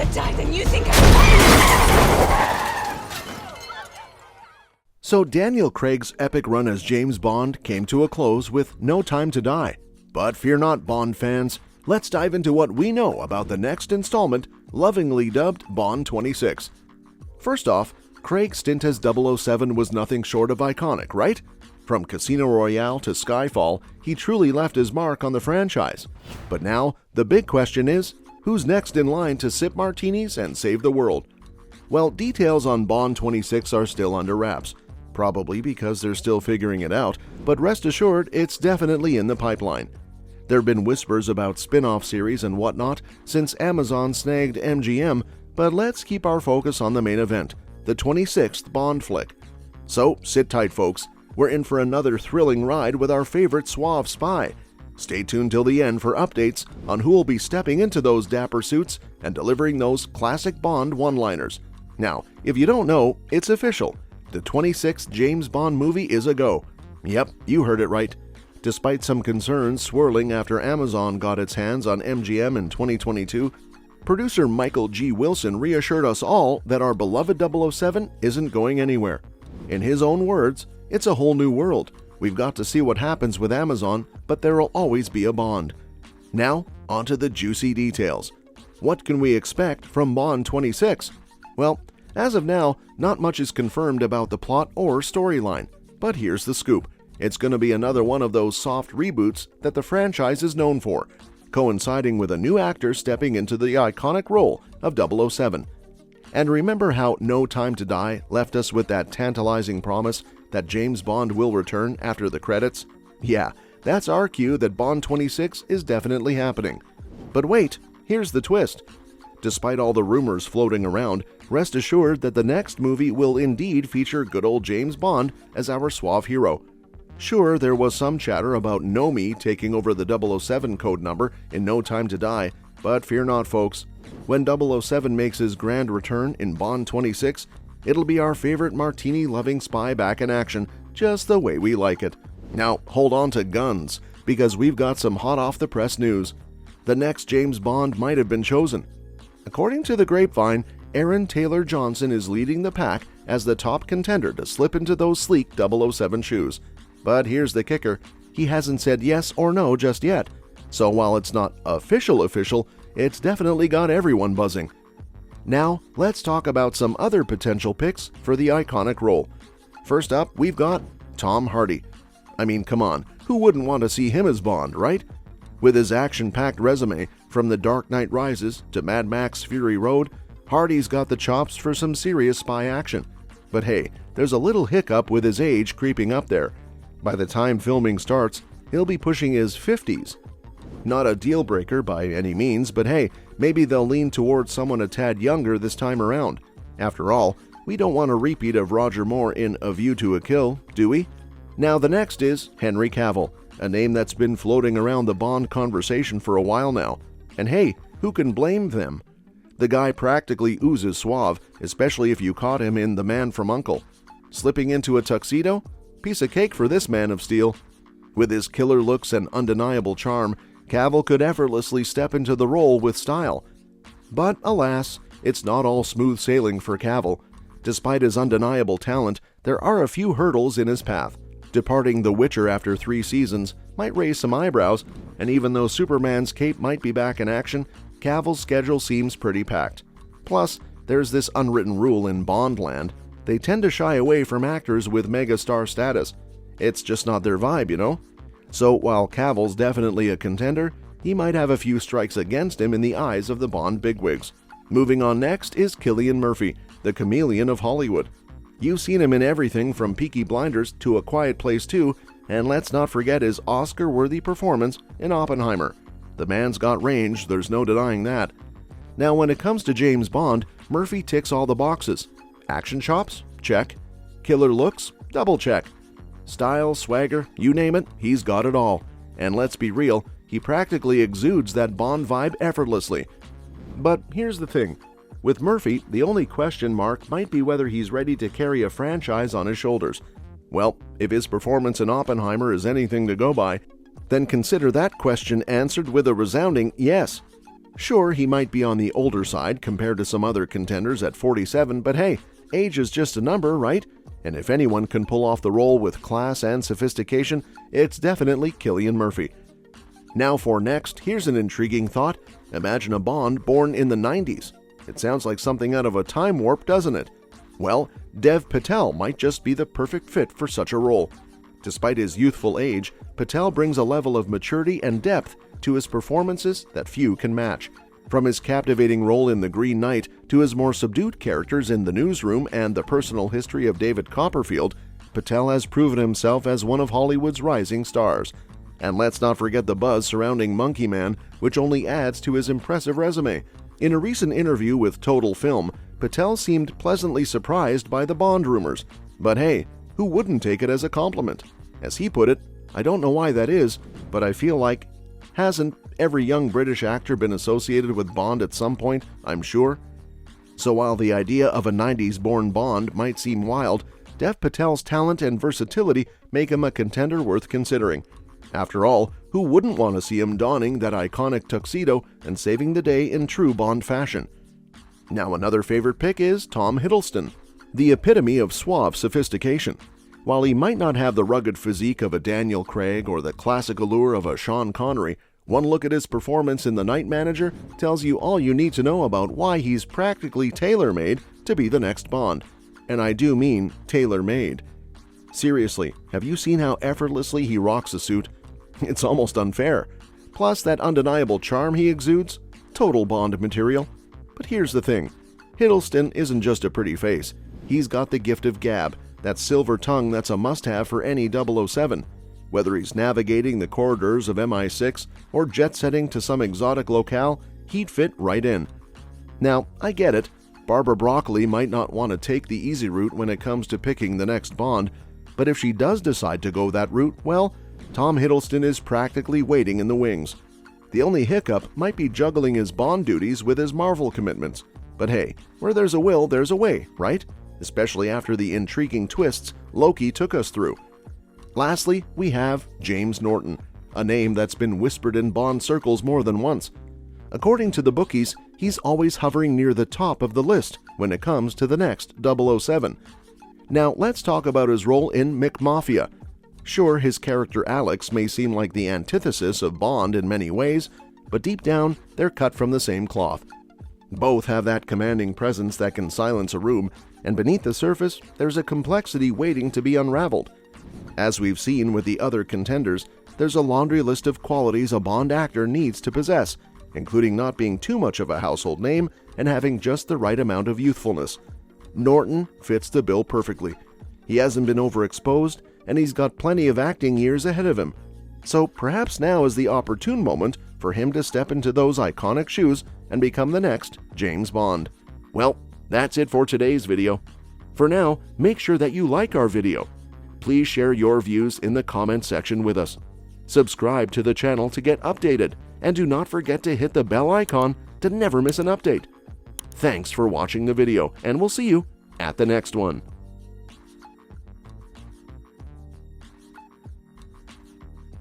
rather die than you think I So Daniel Craig's epic run as James Bond came to a close with No Time to Die. But fear not, Bond fans. Let's dive into what we know about the next installment, lovingly dubbed Bond 26. First off, Craig's stint as 007 was nothing short of iconic, right? From Casino Royale to Skyfall, he truly left his mark on the franchise. But now, the big question is, who's next in line to sip martinis and save the world? Well, details on Bond 26 are still under wraps. Probably because they're still figuring it out, but rest assured, it's definitely in the pipeline. There have been whispers about spin-off series and whatnot since Amazon snagged MGM, but let's keep our focus on the main event, the 26th Bond flick. So, sit tight folks, we're in for another thrilling ride with our favorite suave spy. Stay tuned till the end for updates on who will be stepping into those dapper suits and delivering those classic Bond one-liners. Now, if you don't know, it's official. The 26th James Bond movie is a go. Yep, you heard it right. Despite some concerns swirling after Amazon got its hands on MGM in 2022, producer Michael G. Wilson reassured us all that our beloved 007 isn't going anywhere. In his own words, it's a whole new world. We've got to see what happens with Amazon, but there'll always be a Bond. Now, onto the juicy details. What can we expect from Bond 26? Well, as of now, not much is confirmed about the plot or storyline. But here's the scoop. It's going to be another one of those soft reboots that the franchise is known for, coinciding with a new actor stepping into the iconic role of 007. And remember how No Time to Die left us with that tantalizing promise that James Bond will return after the credits? Yeah, that's our cue that Bond 26 is definitely happening. But wait, here's the twist. Despite all the rumors floating around, rest assured that the next movie will indeed feature good old James Bond as our suave hero. Sure, there was some chatter about Nomi taking over the 007 code number in No Time to Die, but fear not folks. When 007 makes his grand return in Bond 26, it'll be our favorite martini-loving spy back in action, just the way we like it. Now, hold on to guns, because we've got some hot-off-the-press news. The next James Bond might have been chosen. According to the grapevine, Aaron Taylor Johnson is leading the pack as the top contender to slip into those sleek 007 shoes. But here's the kicker, he hasn't said yes or no just yet. So while it's not official, it's definitely got everyone buzzing. Now, let's talk about some other potential picks for the iconic role. First up, we've got Tom Hardy. I mean, come on, who wouldn't want to see him as Bond, right? With his action-packed resume, from The Dark Knight Rises to Mad Max Fury Road, Hardy's got the chops for some serious spy action. But hey, there's a little hiccup with his age creeping up there. By the time filming starts, he'll be pushing his 50s. Not a deal breaker by any means, but hey, maybe they'll lean towards someone a tad younger this time around. After all, we don't want a repeat of Roger Moore in A View to a Kill, do we? Now the next is Henry Cavill, a name that's been floating around the Bond conversation for a while now. And hey, who can blame them? The guy practically oozes suave, especially if you caught him in The Man from U.N.C.L.E. Slipping into a tuxedo? Piece of cake for this man of steel. With his killer looks and undeniable charm, Cavill could effortlessly step into the role with style. But alas, it's not all smooth sailing for Cavill. Despite his undeniable talent, there are a few hurdles in his path. Departing The Witcher after 3 seasons might raise some eyebrows, and even though Superman's cape might be back in action, Cavill's schedule seems pretty packed. Plus, there's this unwritten rule in Bondland. They tend to shy away from actors with megastar status. It's just not their vibe, you know? So while Cavill's definitely a contender, he might have a few strikes against him in the eyes of the Bond bigwigs. Moving on next is Killian Murphy, the chameleon of Hollywood. You've seen him in everything from Peaky Blinders to A Quiet Place 2, and let's not forget his Oscar-worthy performance in Oppenheimer. The man's got range, there's no denying that. Now when it comes to James Bond, Murphy ticks all the boxes. Action chops? Check. Killer looks? Double check. Style, swagger, you name it, he's got it all. And let's be real, he practically exudes that Bond vibe effortlessly. But here's the thing. With Murphy, the only question mark might be whether he's ready to carry a franchise on his shoulders. Well, if his performance in Oppenheimer is anything to go by, then consider that question answered with a resounding yes. Sure, he might be on the older side compared to some other contenders at 47, but hey, age is just a number, right? And if anyone can pull off the role with class and sophistication, it's definitely Killian Murphy. Now for next, here's an intriguing thought. Imagine a Bond born in the 90s. It sounds like something out of a time warp, doesn't it? Well, Dev Patel might just be the perfect fit for such a role. Despite his youthful age, Patel brings a level of maturity and depth to his performances that few can match. From his captivating role in The Green Knight to his more subdued characters in The Newsroom and The Personal History of David Copperfield, Patel has proven himself as one of Hollywood's rising stars. And let's not forget the buzz surrounding Monkey Man, which only adds to his impressive resume. In a recent interview with Total Film, Patel seemed pleasantly surprised by the Bond rumors. But hey, who wouldn't take it as a compliment? As he put it, "I don't know why that is, but I feel like, hasn't every young British actor been associated with Bond at some point, I'm sure?" So while the idea of a 90s-born Bond might seem wild, Dev Patel's talent and versatility make him a contender worth considering. After all, who wouldn't want to see him donning that iconic tuxedo and saving the day in true Bond fashion? Now another favorite pick is Tom Hiddleston, the epitome of suave sophistication. While he might not have the rugged physique of a Daniel Craig or the classic allure of a Sean Connery, one look at his performance in The Night Manager tells you all you need to know about why he's practically tailor-made to be the next Bond. And I do mean tailor-made. Seriously, have you seen how effortlessly he rocks a suit? It's almost unfair. Plus, that undeniable charm he exudes? Total Bond material. But here's the thing. Hiddleston isn't just a pretty face. He's got the gift of gab, that silver tongue that's a must-have for any 007. Whether he's navigating the corridors of MI6 or jet-setting to some exotic locale, he'd fit right in. Now, I get it. Barbara Broccoli might not want to take the easy route when it comes to picking the next Bond, but if she does decide to go that route, well, Tom Hiddleston is practically waiting in the wings. The only hiccup might be juggling his Bond duties with his Marvel commitments. But hey, where there's a will, there's a way, right? Especially after the intriguing twists Loki took us through. Lastly, we have James Norton, a name that's been whispered in Bond circles more than once. According to the bookies, he's always hovering near the top of the list when it comes to the next 007. Now let's talk about his role in McMafia. Sure, his character Alex may seem like the antithesis of Bond in many ways, but deep down, they're cut from the same cloth. Both have that commanding presence that can silence a room, and beneath the surface, there's a complexity waiting to be unraveled. As we've seen with the other contenders, there's a laundry list of qualities a Bond actor needs to possess, including not being too much of a household name and having just the right amount of youthfulness. Norton fits the bill perfectly. He hasn't been overexposed, and he's got plenty of acting years ahead of him. So perhaps now is the opportune moment for him to step into those iconic shoes and become the next James Bond. Well, that's it for today's video. For now, make sure that you like our video. Please share your views in the comment section with us. Subscribe to the channel to get updated, and do not forget to hit the bell icon to never miss an update. Thanks for watching the video, and we'll see you at the next one.